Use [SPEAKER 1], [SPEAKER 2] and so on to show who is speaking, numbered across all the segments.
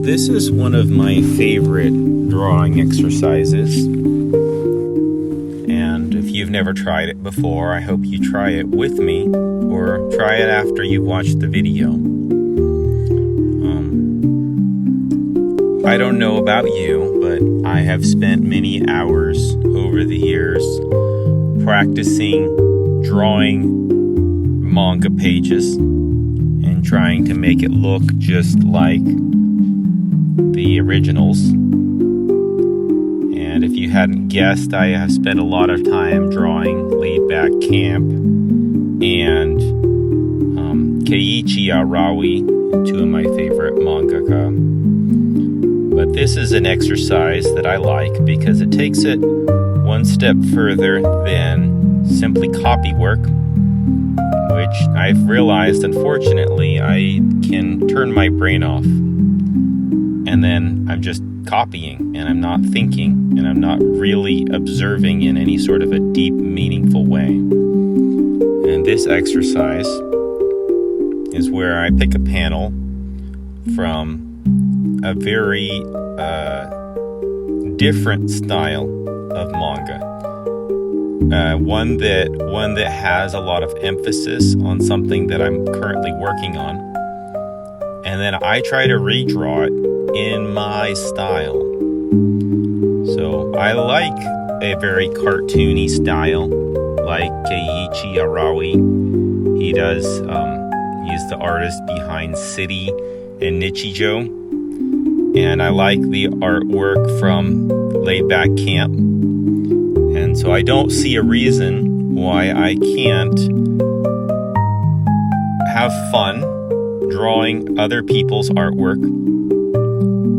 [SPEAKER 1] this is one of my favorite drawing exercises. And if you've never tried it before, I hope you try it with me or try it after you've watched the video. I don't know about you, but I have spent many hours over the years practicing drawing manga pages and trying to make it look just like the originals. And if you hadn't guessed, I have spent a lot of time drawing Laid Back Camp and Keiichi Arawi, two of my favorite mangaka. But this is an exercise that I like because it takes it one step further than simply copy work, which I've realized, unfortunately, I can turn my brain off. And then I'm just copying, and I'm not thinking, and I'm not really observing in any sort of a deep, meaningful way. And this exercise is where I pick a panel from a very different style of manga. One that has a lot of emphasis on something that I'm currently working on. And then I try to redraw it in my style. So I like a very cartoony style, like Keiichi Arawi. He's the artist behind City and Nichijou. And I like the artwork from Laid Back Camp. And so I don't see a reason why I can't have fun drawing other people's artwork,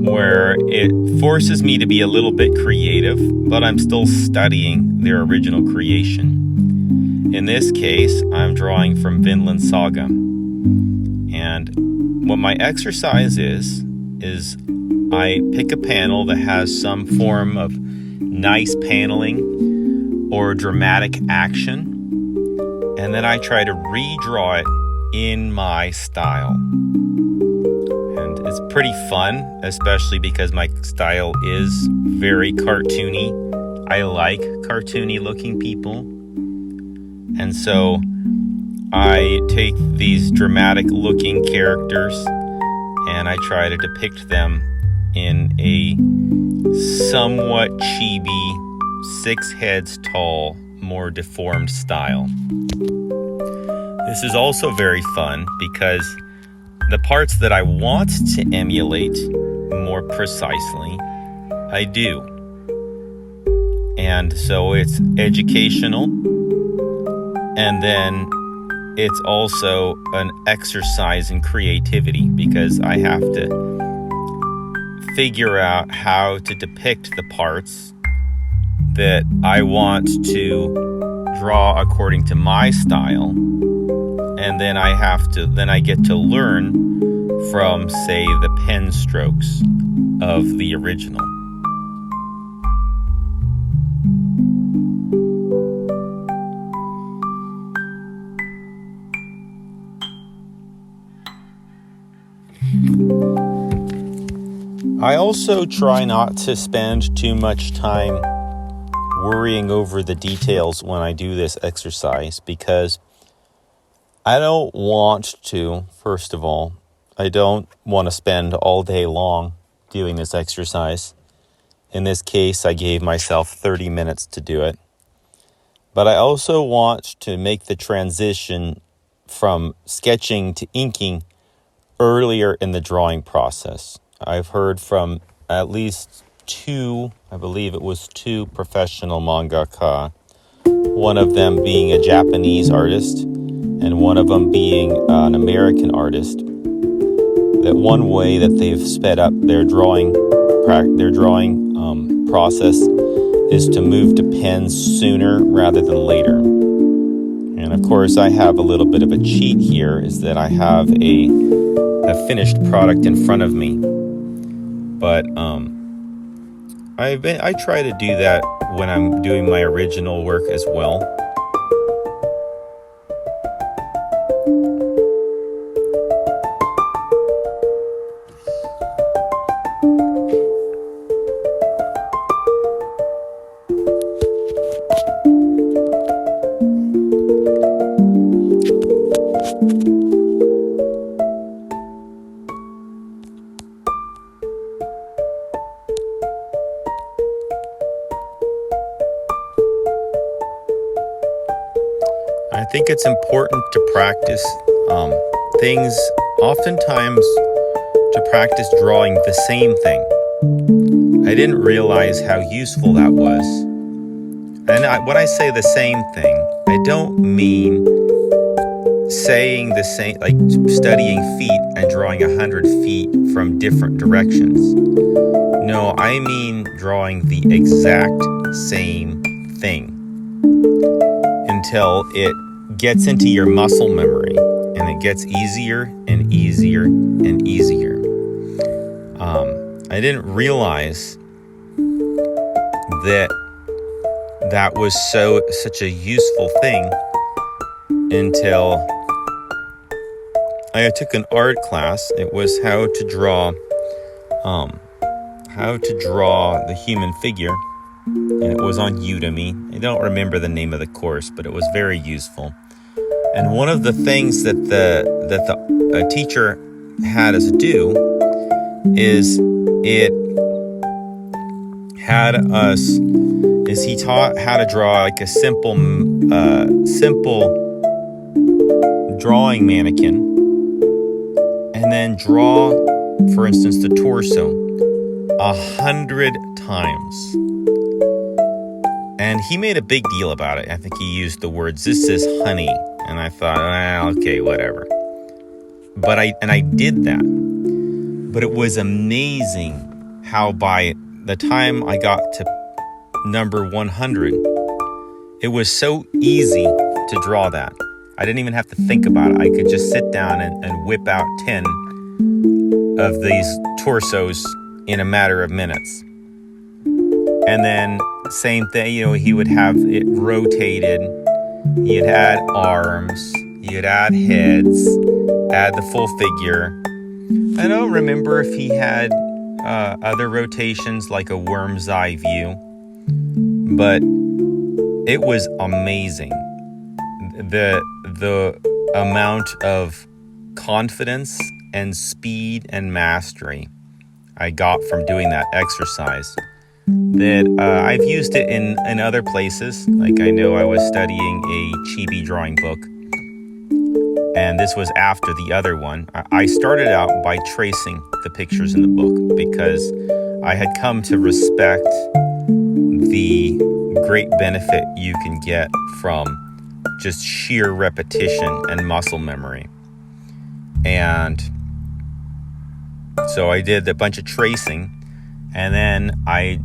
[SPEAKER 1] where it forces me to be a little bit creative, but I'm still studying their original creation. In this case, I'm drawing from Vinland Saga. And what my exercise is I pick a panel that has some form of nice paneling or dramatic action, and then I try to redraw it in my style. And it's pretty fun, especially because my style is very cartoony. I like cartoony looking people. And so I take these dramatic looking characters and I try to depict them in a somewhat chibi, 6 heads tall, more deformed style. This is also very fun because the parts that I want to emulate more precisely, I do. And so it's educational, and then it's also an exercise in creativity because I have to figure out how to depict the parts that I want to draw according to my style. And then I get to learn from, say, the pen strokes of the original. I also try not to spend too much time worrying over the details when I do this exercise because I don't want to, first of all, I don't want to spend all day long doing this exercise. In this case, I gave myself 30 minutes to do it. But I also want to make the transition from sketching to inking earlier in the drawing process. I've heard from at least two professional mangaka, one of them being a Japanese artist and one of them being an American artist, that one way that they've sped up their drawing process is to move to pens sooner rather than later. And of course, I have a little bit of a cheat here, is that I have a finished product in front of me. But I try to do that when I'm doing my original work as well. think it's important to practice things, oftentimes to practice drawing the same thing. I didn't realize how useful that was. And when I say the same thing, I don't mean saying the same, like studying feet and drawing 100 feet from different directions. No, I mean drawing the exact same thing until it gets into your muscle memory and it gets easier and easier and easier. I didn't realize that was such a useful thing until I took an art class. It was how to draw the human figure, and it was on Udemy. I don't remember the name of the course, but it was very useful. And one of the things that the teacher had us do is he taught how to draw like a simple drawing mannequin, and then draw, for instance, the torso 100 times. And he made a big deal about it. I think he used the words, "This is honey." And I thought, okay, whatever. But I did that. But it was amazing how by the time I got to number 100, it was so easy to draw that. I didn't even have to think about it. I could just sit down and whip out 10 of these torsos in a matter of minutes. And then same thing, he would have it rotated. He'd add arms, he'd add heads, add the full figure. I don't remember if he had other rotations like a worm's eye view, but it was amazing. The amount of confidence and speed and mastery I got from doing that exercise, that I've used it in other places. Like I know I was studying a chibi drawing book, and this was after the other one. I started out by tracing the pictures in the book because I had come to respect the great benefit you can get from just sheer repetition and muscle memory. And so I did a bunch of tracing, and then I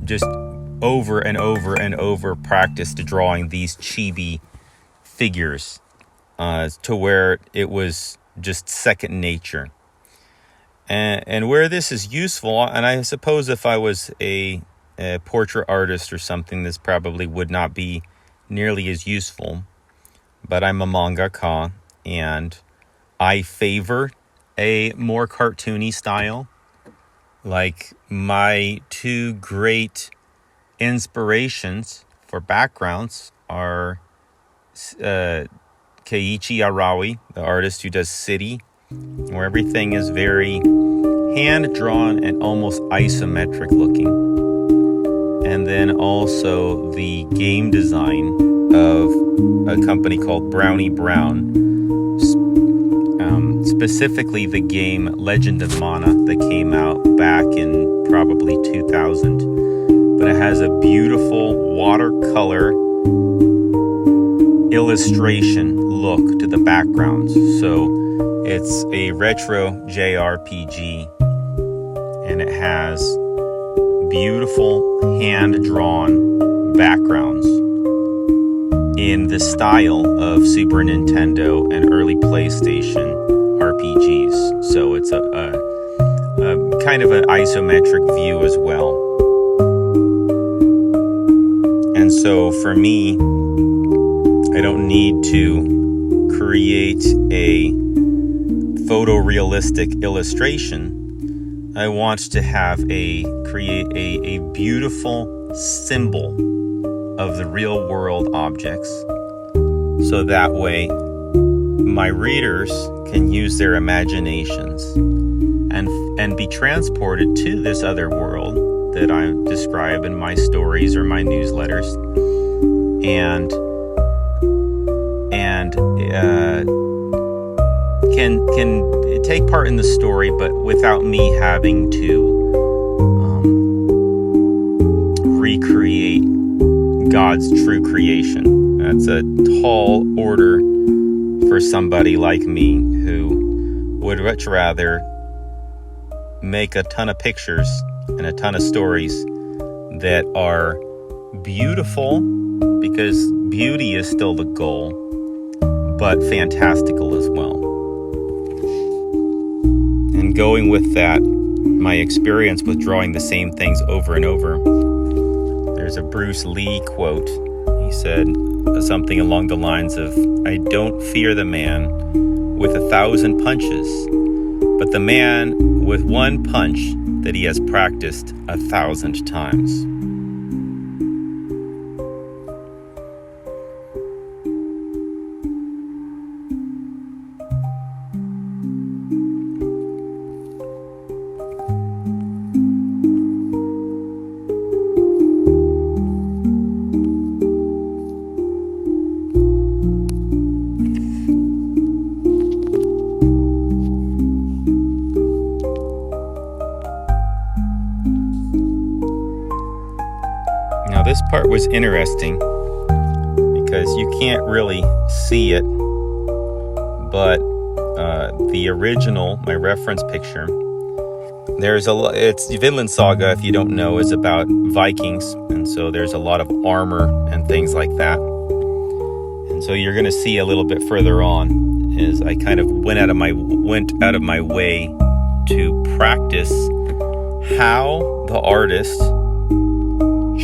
[SPEAKER 1] just over and over and over practiced drawing these chibi figures to where it was just second nature. And where this is useful, and I suppose if I was a portrait artist or something, this probably would not be nearly as useful. But I'm a mangaka, and I favor a more cartoony style. Like my two great inspirations for backgrounds are Keiichi Arawi, the artist who does City, where everything is very hand-drawn and almost isometric looking. And then also the game design of a company called Brownie Brown, specifically the game Legend of Mana that came out back in probably 2000. But it has a beautiful watercolor illustration look to the backgrounds. So it's a retro JRPG, and it has beautiful hand-drawn backgrounds in the style of Super Nintendo and early PlayStation RPGs. So it's a kind of an isometric view as well. And so for me, I don't need to create a photorealistic illustration. I want to create a beautiful symbol of the real world objects, so that way my readers can use their imaginations and be transported to this other world that I describe in my stories or my newsletters, and and can take part in the story, but without me having to recreate God's true creation. That's a tall order for somebody like me who would much rather make a ton of pictures and a ton of stories that are beautiful, because beauty is still the goal, but fantastical as well. And going with that, my experience with drawing the same things over and over, there's a Bruce Lee quote. He said something along the lines of, "I don't fear the man with 1,000 punches, but the man with one punch that he has practiced 1,000 times." This part was interesting because you can't really see it, but the original, my reference picture, it's Vinland Saga, if you don't know, is about Vikings, and so there's a lot of armor and things like that. And so you're going to see a little bit further on is I kind of went out of my way to practice how the artist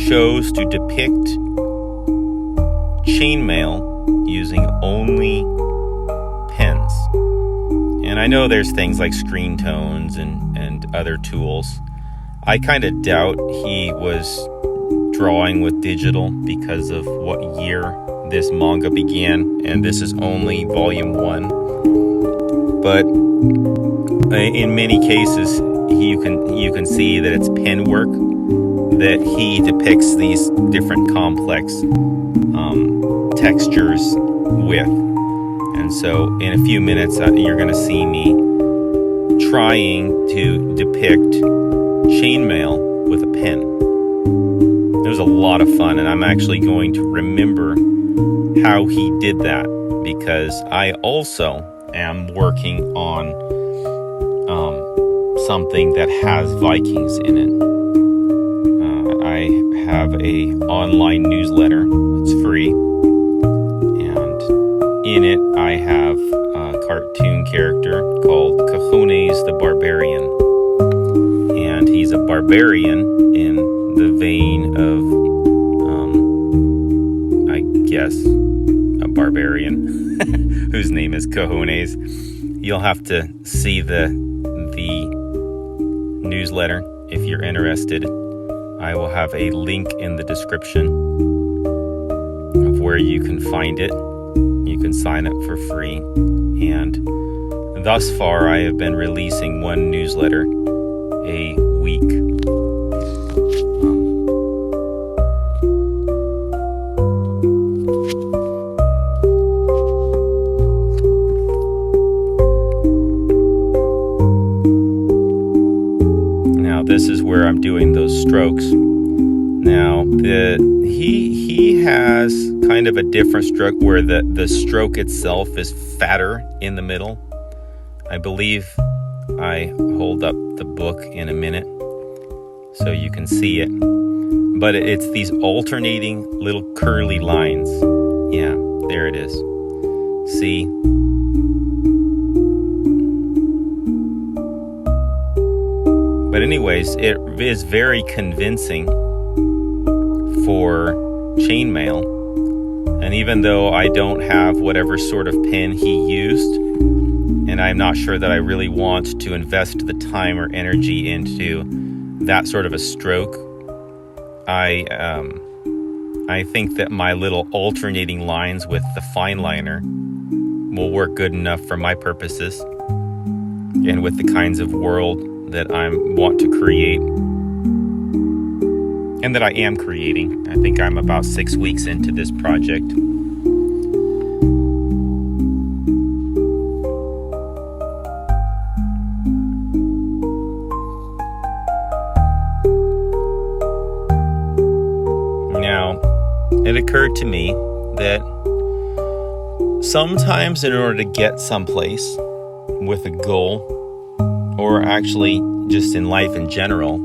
[SPEAKER 1] chose to depict chainmail using only pens. And I know there's things like screen tones and other tools. I kind of doubt he was drawing with digital because of what year this manga began, and this is only volume 1. But in many cases, you can see that it's pen work that he depicts these different complex textures with. And so in a few minutes, you're going to see me trying to depict chainmail with a pen. It was a lot of fun, and I'm actually going to remember how he did that, because I also am working on something that has Vikings in it. I have a online newsletter. It's free, and in it I have a cartoon character called Cojones the Barbarian, and he's a barbarian in the vein of I guess a barbarian whose name is Cojones. You'll have to see the newsletter if you're interested. I will have a link in the description of where you can find it. You can sign up for free. And thus far, I have been releasing one newsletter a week. This is where I'm doing those strokes. Now, he has kind of a different stroke where the stroke itself is fatter in the middle. I believe I hold up the book in a minute so you can see it. But it's these alternating little curly lines. Yeah, there it is. See? But anyways, it is very convincing for chainmail. And even though I don't have whatever sort of pen he used, and I'm not sure that I really want to invest the time or energy into that sort of a stroke, I think that my little alternating lines with the fine liner will work good enough for my purposes and with the kinds of world that I want to create and that I am creating. I think I'm about 6 weeks into this project. occurred to me that sometimes in order to get someplace with a goal, or actually just in life in general,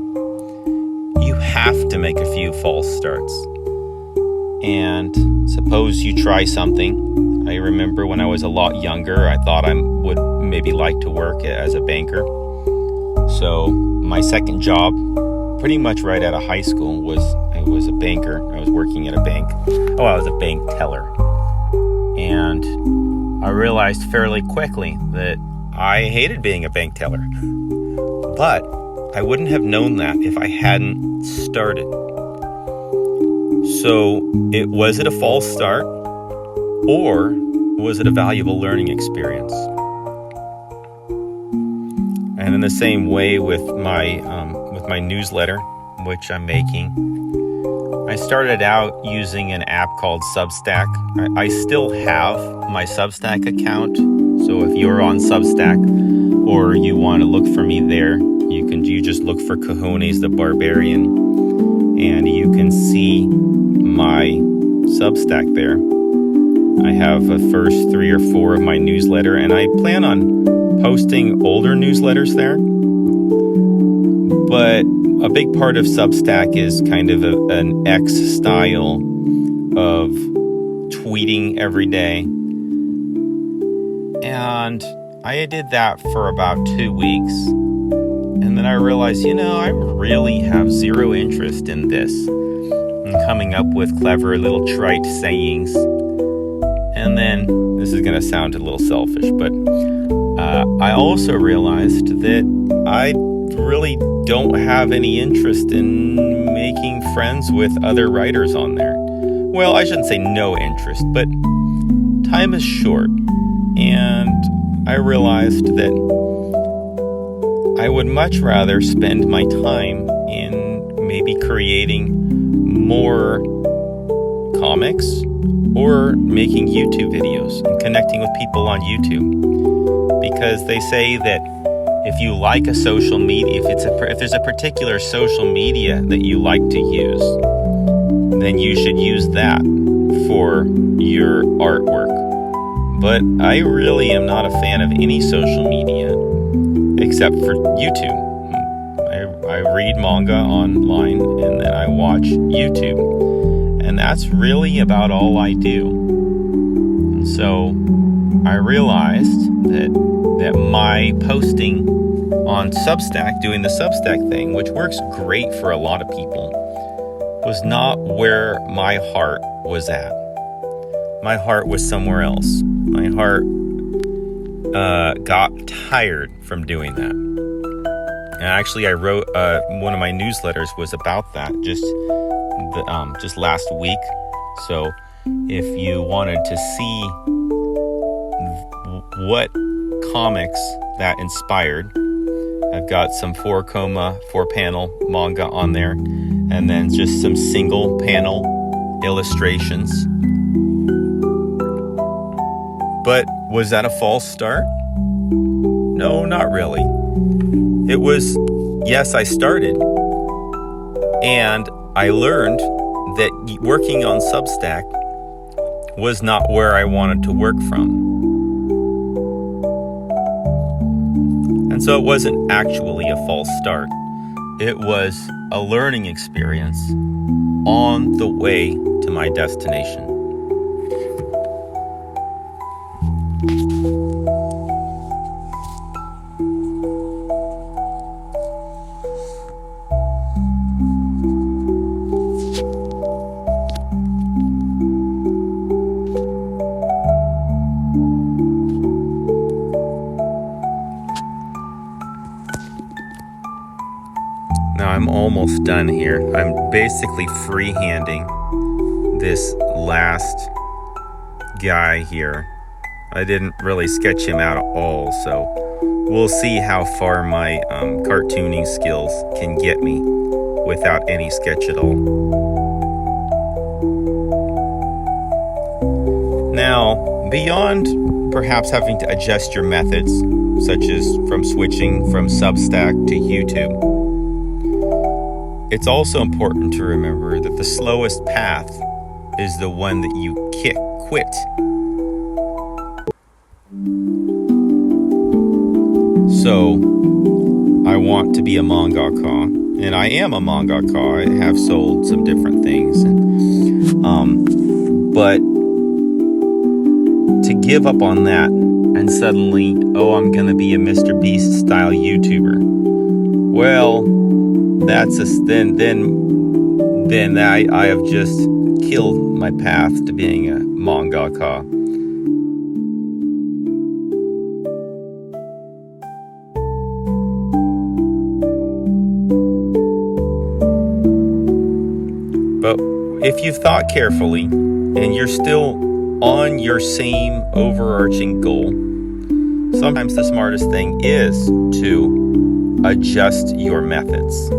[SPEAKER 1] you have to make a few false starts. And suppose you try something. I remember when I was a lot younger, I thought I would maybe like to work as a banker. So my second job, pretty much right out of high school, I was a banker. I was working at a bank. I was a bank teller. And I realized fairly quickly that I hated being a bank teller. But I wouldn't have known that if I hadn't started. So was it a false start, or was it a valuable learning experience? And in the same way with my newsletter, which I'm making, I started out using an app called Substack. I still have my Substack account, so if you're on Substack or you want to look for me there, you just look for Cojones the Barbarian, and you can see my Substack there. I have the first 3 or 4 of my newsletter, and I plan on posting older newsletters there. But a big part of Substack is kind of an X style of tweeting every day. And I did that for about 2 weeks. And then I realized, I really have zero interest in this. And coming up with clever little trite sayings. And then, this is going to sound a little selfish, but I also realized that I really don't have any interest in making friends with other writers on there. Well, I shouldn't say no interest, but time is short. And I realized that I would much rather spend my time in maybe creating more comics or making YouTube videos and connecting with people on YouTube. Because they say that if you like a social media, if there's a particular social media that you like to use, then you should use that for your artwork. But I really am not a fan of any social media except for YouTube. I read manga online and then I watch YouTube. And that's really about all I do. And so I realized that my posting on Substack, doing the Substack thing, which works great for a lot of people, was not where my heart was at. My heart was somewhere else. My heart got tired from doing that. And actually, I wrote one of my newsletters was about that just last week. So if you wanted to see what comics that inspired, I've got some 4-panel manga on there, and then just some single panel illustrations. But was that a false start? No, not really. It was, yes, I started, and I learned that working on Substack was not where I wanted to work from. And so it wasn't actually a false start. It was a learning experience on the way to my destination. Now I'm almost done here. I'm basically freehanding this last guy here. I didn't really sketch him out at all, so we'll see how far my cartooning skills can get me without any sketch at all. Now, beyond perhaps having to adjust your methods, such as from switching from Substack to YouTube, it's also important to remember that the slowest path is the one that you quit. So I want to be a mangaka, and I am a mangaka. I have sold some different things, but to give up on that and suddenly, I'm going to be a Mr. Beast style YouTuber. Well, that's then I have just killed my path to being a mangaka. But if you've thought carefully and you're still on your same overarching goal, sometimes the smartest thing is to adjust your methods.